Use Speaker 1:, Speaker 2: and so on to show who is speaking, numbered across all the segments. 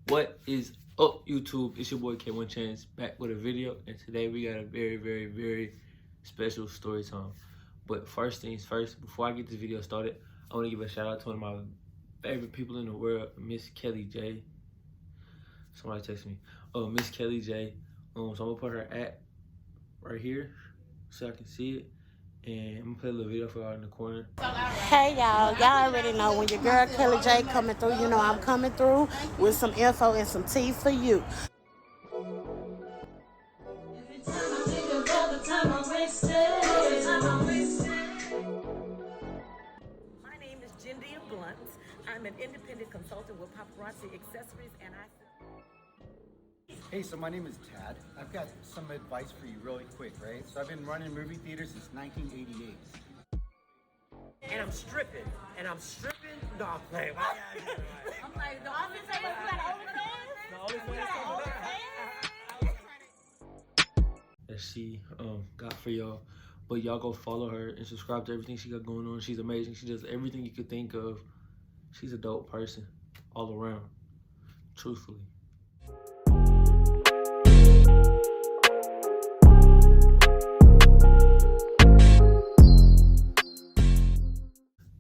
Speaker 1: What is up, YouTube? It's your boy K1 Chance back with a video, and today we got a very special story time. But first things first, before I get this video started, I want to give a shout out to one of my favorite people in the world, Miss Kelly J. Somebody text me. Oh, Miss Kelly J. So I'm gonna put her at right here so I can see it. And I'm gonna play a little video for y'all in the corner.
Speaker 2: Hey y'all already know when your girl Kelly J coming through, you know I'm coming through with some info and some tea for you. My name is Jindia Blunt. I'm an independent consultant with Paparazzi Accessories, and
Speaker 3: Hey, so my name is Tad. I've got some advice for you really quick, right? So I've been running movie theaters since 1988.
Speaker 4: And I'm stripping. No, I'm playing.
Speaker 2: I'm like, the office you got
Speaker 1: That she got for y'all. But y'all go follow her and subscribe to everything she got going on. She's amazing. She does everything you could think of. She's a dope person all around, truthfully.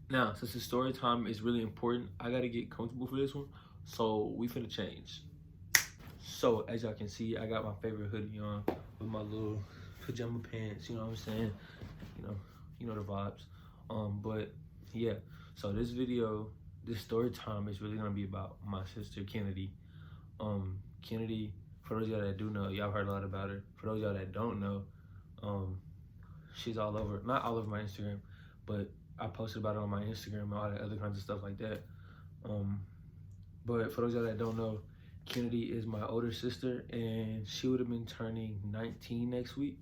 Speaker 1: Now, since the story time is really important, I gotta get comfortable for this one. So we finna change. So as y'all can see, I got my favorite hoodie on with my little pajama pants, you know what I'm saying? You know the vibes. But yeah, so this video, this story time is really gonna be about my sister Kennedy. Kennedy, for those of y'all that do know, y'all heard a lot about her. For those of y'all that don't know, she's all over, not all over my Instagram, but I posted about it on my Instagram and all that other kinds of stuff like that. But for those of y'all that don't know, Kennedy is my older sister, and she would have been turning 19 next week.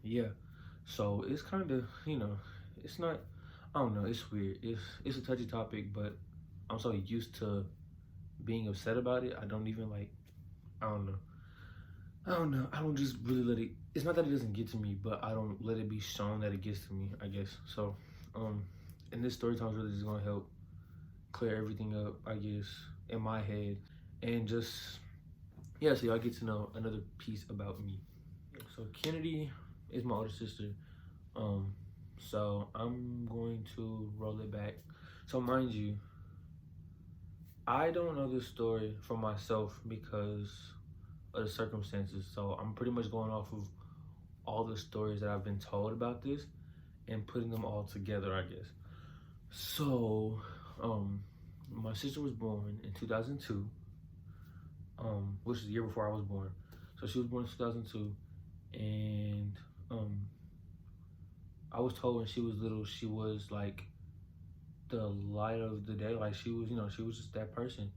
Speaker 1: Yeah, so it's kind of, it's not, I don't know, it's weird. It's a touchy topic, but I'm so used to being upset about it. I don't even I don't know. I don't just really let it, it's not that it doesn't get to me, but I don't let it be shown that it gets to me, I guess. So, and this story time is really just gonna help clear everything up, I guess, in my head. And just, yeah, so y'all get to know another piece about me. So Kennedy is my older sister. So I'm going to roll it back. So mind you, I don't know this story for myself because of the circumstances. So I'm pretty much going off of all the stories that I've been told about this and putting them all together, I guess. So, my sister was born in 2002, which is the year before I was born. So she was born in 2002, and I was told when she was little, she was like the light of the day. Like she was, she was just that person.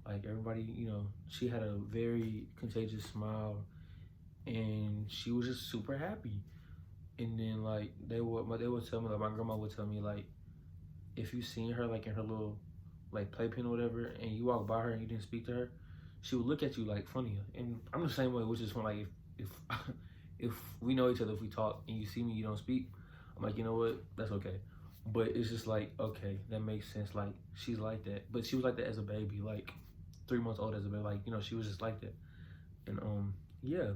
Speaker 1: Like everybody, she had a very contagious smile, and she was just super happy. And then like they would tell me, like my grandma would tell me, like if you seen her like in her little like playpen or whatever, and you walk by her and you didn't speak to her, she would look at you like funny. And I'm the same way, which is when like if if we know each other, if we talk and you see me, you don't speak, I'm like, you know what, that's okay. But it's just like, okay, that makes sense. Like she's like that, but she was like that as a baby, like 3 months old as a baby. Like she was just like that. And yeah,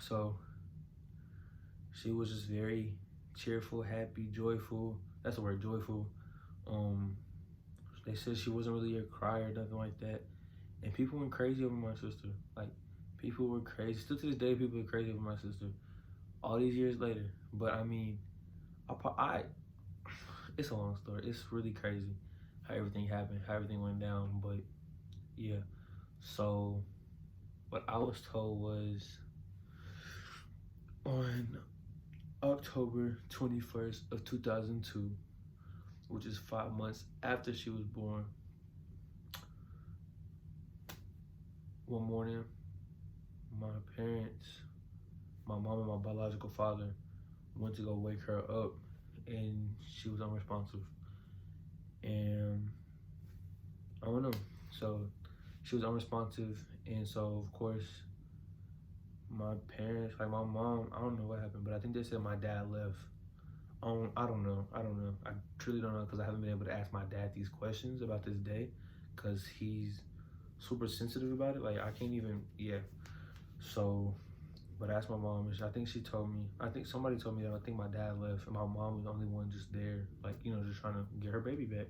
Speaker 1: so she was just very cheerful, happy, joyful. That's the word, joyful. They said she wasn't really a crier, nothing like that. And people went crazy over my sister. Like people were crazy. Still to this day, people are crazy over my sister. All these years later, but I mean, it's a long story. It's really crazy how everything happened, how everything went down. But yeah, so what I was told was on October 21st of 2002, which is 5 months after she was born, one morning, my parents, my mom and my biological father, went to go wake her up, and she was unresponsive. And I don't know, so she was unresponsive, and so of course my parents, like my mom, I don't know what happened, but I think they said my dad left. I don't know. I truly don't know, because I haven't been able to ask my dad these questions about this day, because he's super sensitive about it. Like I can't even, yeah. So, but I asked my mom, and I think she told me, I think somebody told me that I think my dad left, and my mom was the only one just there, like, you know, just trying to get her baby back.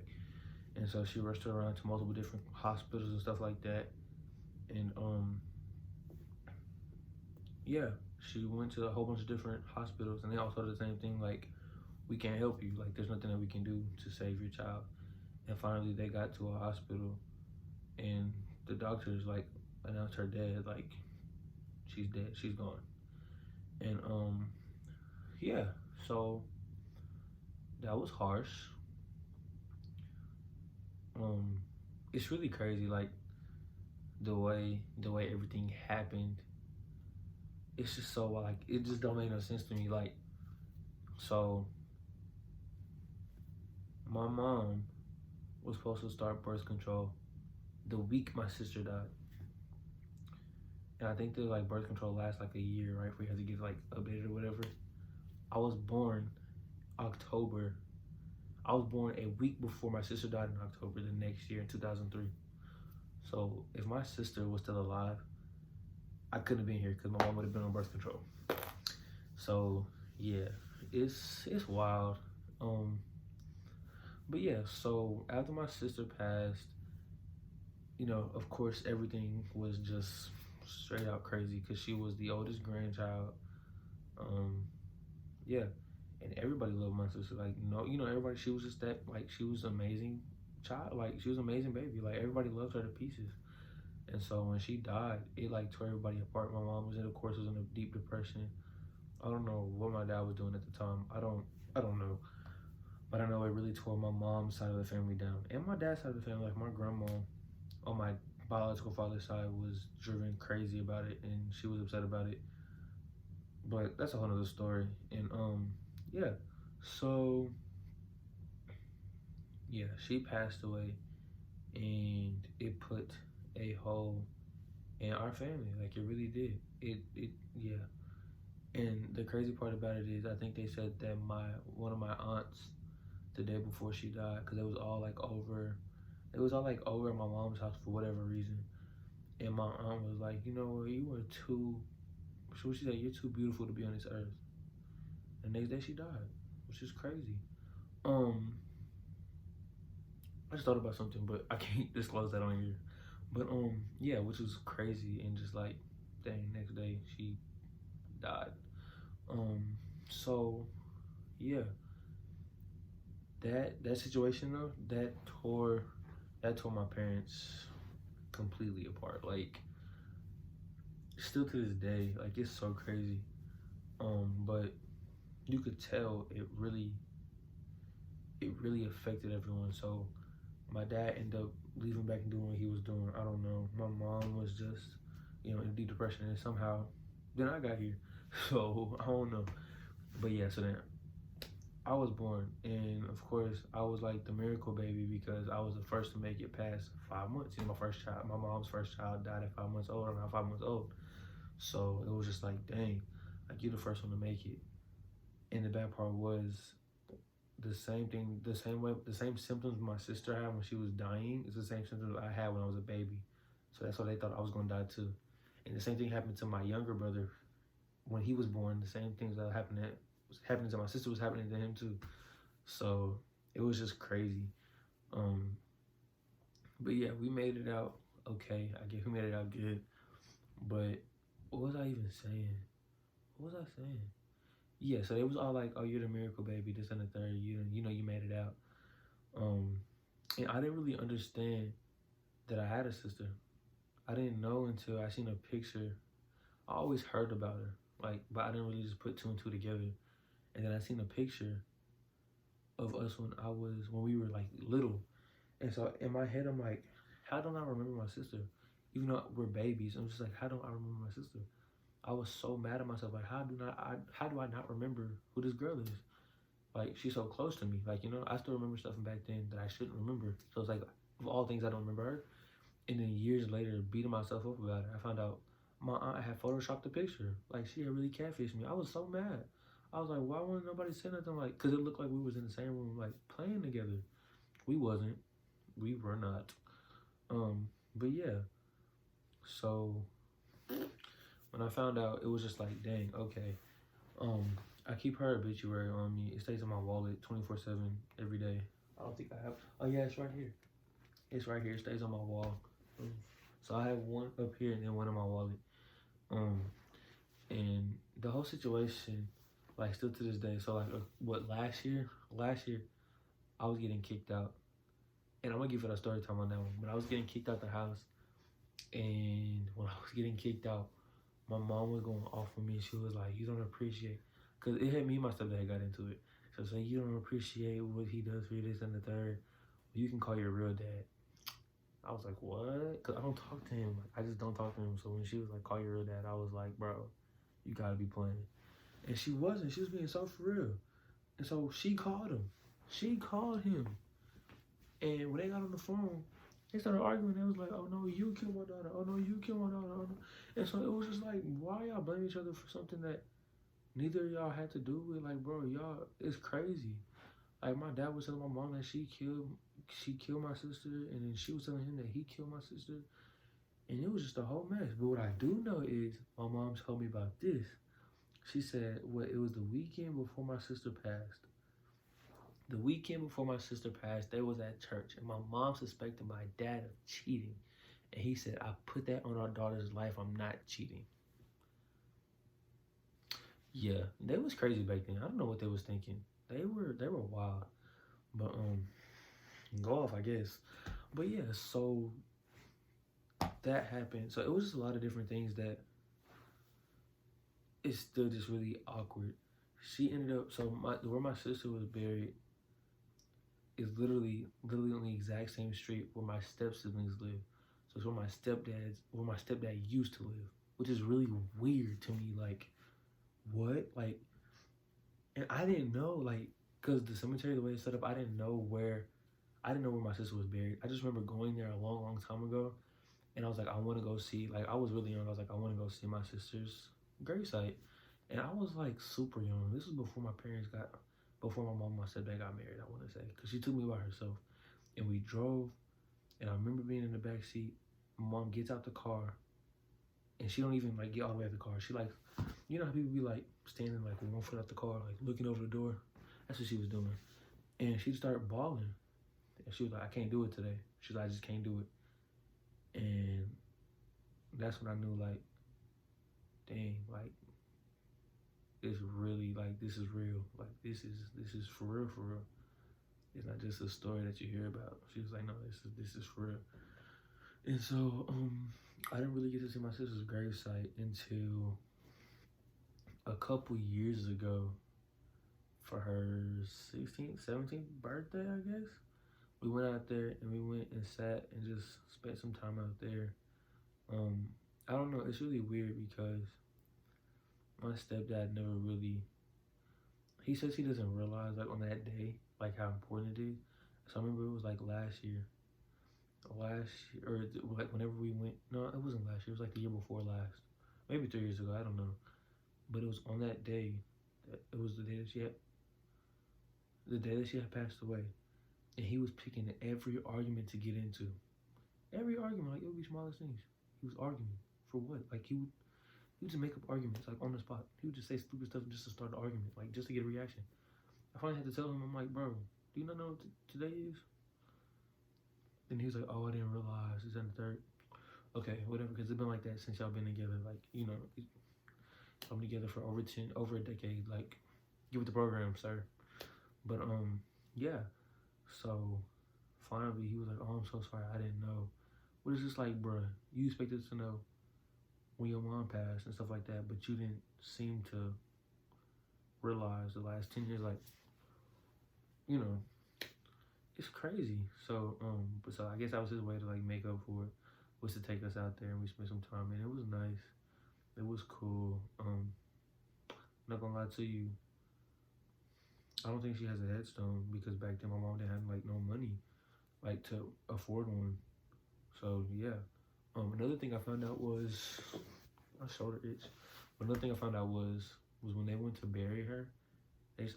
Speaker 1: And so she rushed her around to multiple different hospitals and stuff like that. And yeah, she went to a whole bunch of different hospitals, and they all told her the same thing, like, we can't help you. Like, there's nothing that we can do to save your child. And finally, they got to a hospital, and the doctors like announced her dead. Like, she's dead. She's gone. And yeah. So that was harsh. It's really crazy. Like the way everything happened. It's just so like it just don't make no sense to me. Like, so my mom was supposed to start birth control the week my sister died. And I think the like birth control lasts like a year, right? If we have to get like updated or whatever. I was born October. I was born a week before my sister died in October the next year in 2003. So if my sister was still alive, I couldn't have been here because my mom would have been on birth control. So yeah, it's wild. But yeah, so after my sister passed, you know, of course, everything was just straight out crazy because she was the oldest grandchild. Yeah, and everybody loved my sister. Like, no, you know, everybody. She was just that. Like, she was amazing child. Like, she was an amazing baby. Like, everybody loved her to pieces. And so when she died, it like tore everybody apart. My mom was in, of course, was in a deep depression. I don't know what my dad was doing at the time. I don't know. But I know it really tore my mom's side of the family down. And my dad's side of the family, like my grandma on my biological father's side was driven crazy about it, and she was upset about it. But that's a whole nother story. And yeah. So yeah, she passed away, and it put a hole in our family. Like it really did. It yeah. And the crazy part about it is, I think they said that one of my aunts, the day before she died, because it was all like over at my mom's house for whatever reason. And my aunt was like, you know, you are too, so she said, you're too beautiful to be on this earth. And the next day she died, which is crazy. I just thought about something, but I can't disclose that on here. But yeah, which was crazy, and just like, dang, next day she died. So yeah, that situation though, that tore my parents completely apart. Like, still to this day, like it's so crazy. But you could tell it really affected everyone. So my dad ended up leaving back and doing what he was doing. I don't know. My mom was just, you know, in deep depression, and somehow then I got here. So I don't know. But yeah, so then I was born, and of course I was like the miracle baby because I was the first to make it past 5 months. You know, my first child, my mom's first child died at 5 months old. I'm now 5 months old. So it was just like, dang, like you're the first one to make it. And the bad part was the same thing, the same symptoms my sister had when she was dying is the same symptoms I had when I was a baby. So that's why they thought I was gonna die too. And the same thing happened to my younger brother when he was born. The same things that was happening to my sister was happening to him too. So it was just crazy. But yeah, we made it out okay. I guess we made it out good. But what was I even saying? What was I saying? Yeah, so it was all like, oh, you're the miracle baby, this and the third. You know, you made it out. And I didn't really understand that I had a sister. I didn't know until I seen a picture. I always heard about her, like, but I didn't really just put two and two together. And then I seen a picture of us when we were like little. And so in my head, I'm like, how don't I remember my sister? Even though we're babies, I'm just like, how don't I remember my sister? I was so mad at myself. Like, how do I not remember who this girl is? Like, she's so close to me. Like, you know, I still remember stuff from back then that I shouldn't remember. So it's like, of all things, I don't remember her. And then years later, beating myself up about it, I found out my aunt had photoshopped the picture. Like, she had really catfished me. I was so mad. I was like, why wouldn't nobody say nothing? Like, because it looked like we was in the same room, like, playing together. We wasn't. We were not. But yeah. So when I found out, it was just like, dang, okay. I keep her obituary on me. It stays in my wallet 24/7 every day. I don't think I have. Oh yeah, it's right here. It's right here. It stays on my wall. So I have one up here and then one in my wallet. And the whole situation, like, still to this day. So like, what, last year? Last year, I was getting kicked out, and I'm gonna give it a story time on that one. But I was getting kicked out the house, and when I was getting kicked out, my mom was going off on me. She was like, "You don't appreciate," because it had me and my stepdad got into it. So saying, "You don't appreciate what he does for you, this and the third. You can call your real dad." I was like, "What?" Because I don't talk to him. Like, I just don't talk to him. So when she was like, "Call your real dad," I was like, "Bro, you gotta be playing." And she wasn't. She was being so for real. And so she called him. She called him. And when they got on the phone, they started arguing. They was like, "Oh no, you killed my daughter. Oh no, you killed my daughter. Oh no." And so it was just like, why y'all blame each other for something that neither of y'all had to do with? Like, bro, y'all, it's crazy. Like, my dad was telling my mom that she killed my sister, and then she was telling him that he killed my sister. And it was just a whole mess. But what I do know is my mom told me about this. She said, it was the weekend before my sister passed. The weekend before my sister passed, they was at church, and my mom suspected my dad of cheating. And he said, "I put that on our daughter's life. I'm not cheating." Yeah, they was crazy back then. I don't know what they was thinking. They were wild. But go off, I guess. But yeah, so that happened. So it was just a lot of different things that it's still just really awkward. She ended up, so where my sister was buried is literally on the exact same street where my step siblings live. So it's where my stepdad used to live, which is really weird to me. Like, what? Like, and I didn't know, like, cause the cemetery, the way it's set up, I didn't know where my sister was buried. I just remember going there a long time ago, and I was like, I want to go see. Like, I was really young. I was like, I want to go see my sister's gravesite, and I was like super young. This was before my mom and my stepdad got married. I want to say, cause she took me by herself, and we drove, and I remember being in the back seat. My mom gets out the car, and she don't even like get all the way out the car. She like, you know how people be like standing like with one foot out the car, like looking over the door. That's what she was doing, and she started bawling. And she was like, "I can't do it today." She's like, "I just can't do it." And that's when I knew, like, dang, like, it's really, like, this is real. Like, this is for real, for real. It's not just a story that you hear about. She was like, "No, this is for real." And so, I didn't really get to see my sister's gravesite until a couple years ago for her 16th, 17th birthday, I guess. We went out there and we went and sat and just spent some time out there. I don't know, it's really weird because my stepdad never really, he says he doesn't realize, like, on that day, like, how important it is. So I remember it was like last year, or like whenever we went, no, it wasn't last year, it was like the year before last, maybe 3 years ago, I don't know. But it was on that day, it was the day that she had passed away. And he was picking every argument to get into. Every argument, like, it would be smallest things. He was arguing. For what? Like, he would just make up arguments, like, on the spot. He would just say stupid stuff just to start the argument, like, just to get a reaction. I finally had to tell him, I'm like, "Bro, do you not know what today is?" Then he was like, "Oh, I didn't realize. It's in the third." Okay, whatever, because it's been like that since y'all been together. Like, you know, y'all been together for over a decade. Like, give it the program, sir. But, yeah. So, finally, he was like, "Oh, I'm so sorry, I didn't know." But it's just like, bruh, you expected to know when your mom passed and stuff like that, but you didn't seem to realize the last 10 years, like, you know, it's crazy. So, but so I guess that was his way to, like, make up for it, was to take us out there and we spent some time, and it was nice. It was cool. Not gonna lie to you, I don't think she has a headstone because back then my mom didn't have, like, no money, like, to afford one. So yeah. Another thing I found out was my shoulder itch. But another thing I found out was when they went to bury her.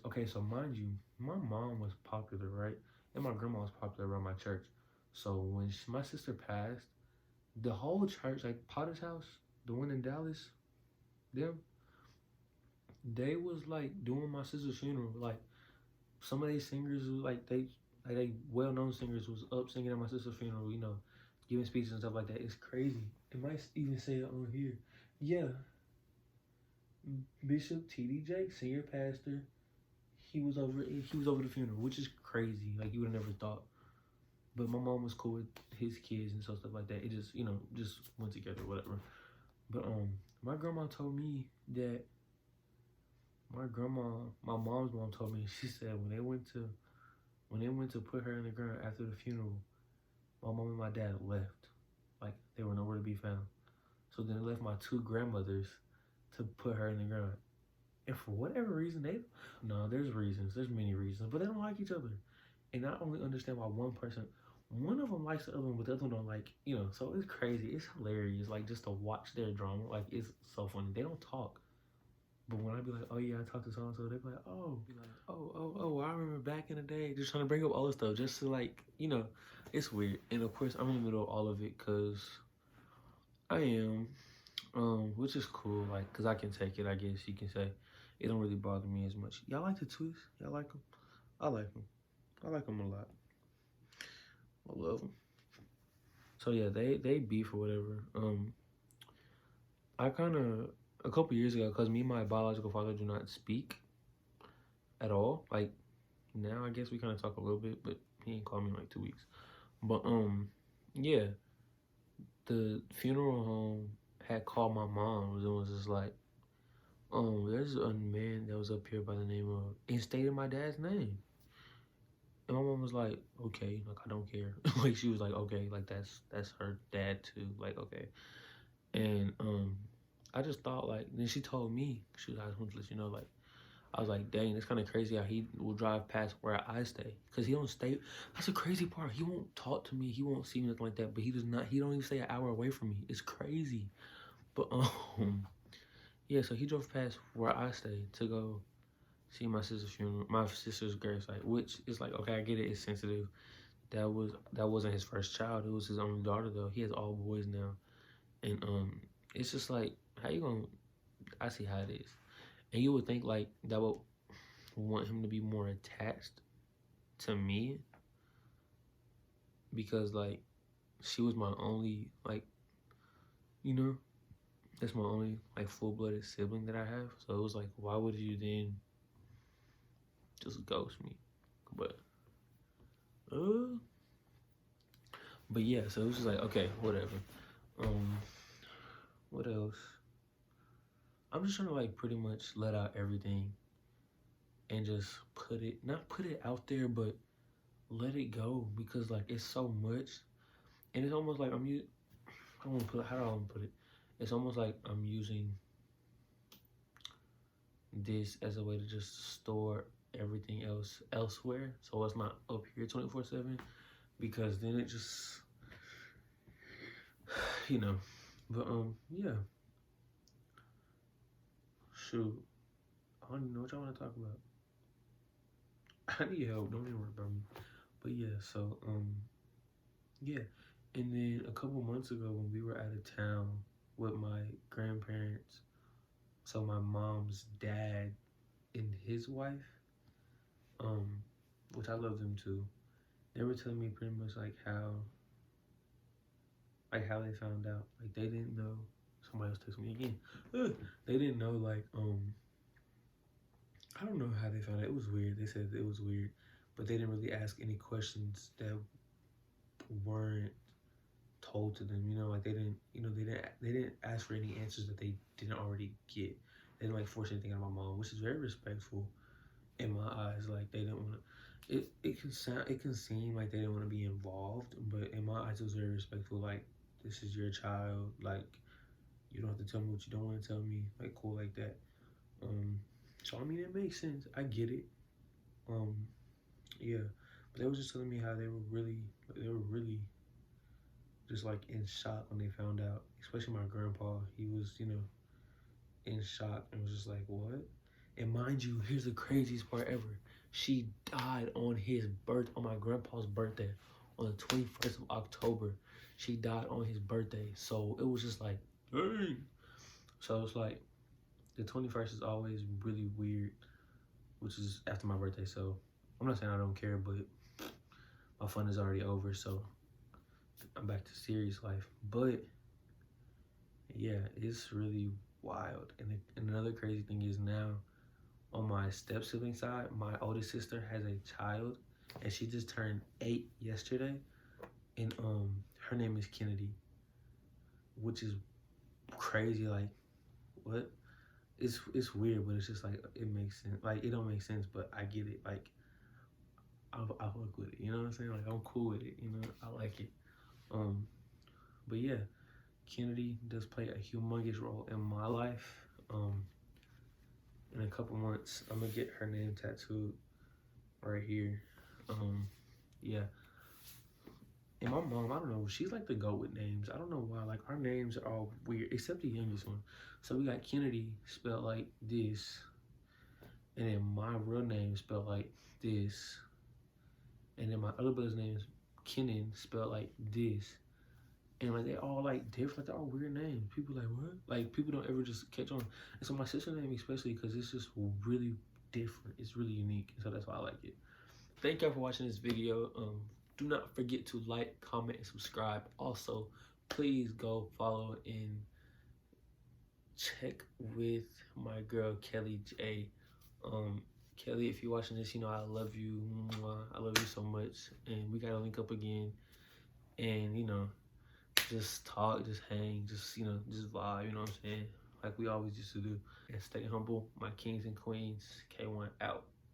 Speaker 1: Okay, so mind you, my mom was popular, right? And my grandma was popular around my church. So when my sister passed, the whole church, like Potter's house, the one in Dallas, them, they was like doing my sister's funeral. Like some of these singers was like they well known singers was up singing at my sister's funeral, you know, giving speeches and stuff like that. It's crazy. It might even say it on here. Yeah. Bishop T.D. Jakes, senior pastor, he was over the funeral, which is crazy. Like you would have never thought. But my mom was cool with his kids and stuff like that. It just, you know, just went together, whatever. But my grandma told me that my mom's mom told me, she said when they went to put her in the ground after the funeral, my mom and my dad left. Like they were nowhere to be found. So then they left my two grandmothers to put her in the ground. And for whatever reason, there's reasons. There's many reasons. But they don't like each other. And I only understand why one of them likes the other one, but the other one don't like, you know, so it's crazy. It's hilarious, like, just to watch their drama. Like, it's so funny. They don't talk. But when I be like, oh, yeah, I talked to so-and-so, they be like, oh, I remember back in the day. Just trying to bring up all this stuff just to, like, you know, it's weird. And, of course, I'm in the middle of all of it because I am, which is cool, like, because I can take it, I guess you can say. It don't really bother me as much. Y'all like the twists? Y'all like them? I like them. I like them a lot. I love them. So yeah, they beef or whatever. I kind of a couple years ago, cause me and my biological father do not speak at all. Like now, I guess we kind of talk a little bit, but he ain't called me in like 2 weeks. But yeah, the funeral home had called my mom and was just like, there's a man that was up here by the name of, and stated my dad's name. And my mom was like, okay, like, I don't care. Like, she was like, okay, like, that's her dad, too. Like, okay. And, I just thought, like, then she told me, she was like, I just want to let you know, like, I was like, dang, it's kind of crazy how he will drive past where I stay. Because he don't stay, that's the crazy part. He won't talk to me. He won't see me, nothing like that. But he don't even stay an hour away from me. It's crazy. But, yeah, so he drove past where I stay to go see my sister's funeral, my sister's gravesite, which is like, okay, I get it, it's sensitive. That wasn't his first child. It was his only daughter though. He has all boys now, and it's just like, how you gonna? I see how it is, and you would think like that would want him to be more attached to me because like she was my only, like, you know, that's my only like full-blooded sibling that I have. So it was like, why would you then just ghost me? But yeah, so it was just like, okay, whatever. What else? I'm just trying to like pretty much let out everything and just not put it out there, but let it go, because like it's so much, and it's almost like how do I want to put it? It's almost like I'm using this as a way to just store everything else elsewhere, so it's not up here 24/7, because then it just, you know. But yeah, shoot, I don't even know what y'all want to talk about. I need help, don't even worry about me. But yeah, so yeah, and then a couple months ago when we were out of town with my grandparents, so my mom's dad and his wife, which I love them too, they were telling me pretty much like how they found out. Like they didn't know. Somebody else texted me again. They didn't know, like, I don't know how they found out. It was weird. They said it was weird, but they didn't really ask any questions that weren't told to them. You know, like they didn't ask for any answers that they didn't already get. They didn't like force anything out of my mom, which is very respectful in my eyes. Like they didn't want to. It can seem like they didn't want to be involved, but in my eyes it was very respectful. Like, this is your child. Like, you don't have to tell me what you don't want to tell me. Like, cool, like that. So I mean, it makes sense. I get it. Yeah. But they was just telling me how they were really just like in shock when they found out. Especially my grandpa. He was, you know, in shock and was just like, what? And mind you, here's the craziest part ever. She died on my grandpa's birthday, on the 21st of October. she died on his birthday. So it was just like, dang. So it's like the 21st is always really weird, which is after my birthday. So I'm not saying I don't care, but my fun is already over. So I'm back to serious life. But yeah, it's really wild. And another crazy thing is now on my step sibling side, my oldest sister has a child, and she just turned 8 yesterday, and her name is Kennedy, which is crazy. Like, what? It's weird, but it's just like it makes sense. Like, it don't make sense, but I get it. Like, I work with it. You know what I'm saying? Like, I'm cool with it. You know, I like it. But yeah, Kennedy does play a humongous role in my life. In a couple months, I'm gonna get her name tattooed right here. Yeah. And my mom, I don't know, she's like the GOAT with names. I don't know why. Like, our names are all weird, except the youngest one. So we got Kennedy spelled like this, and then my real name spelled like this, and then my other brother's name is Kenan, spelled like this. And like, they all like different, like, they're all weird names. People like, what? Like, people don't ever just catch on. And so my sister's name especially, because it's just really different. It's really unique. So that's why I like it. Thank y'all for watching this video. Do not forget to like, comment, and subscribe. Also, please go follow and check with my girl Kelly J. Kelly, if you're watching this, you know I love you. I love you so much. And we gotta link up again. And you know, just talk, just hang, just, you know, just vibe, you know what I'm saying? Like we always used to do. And stay humble, my kings and queens. K1 out.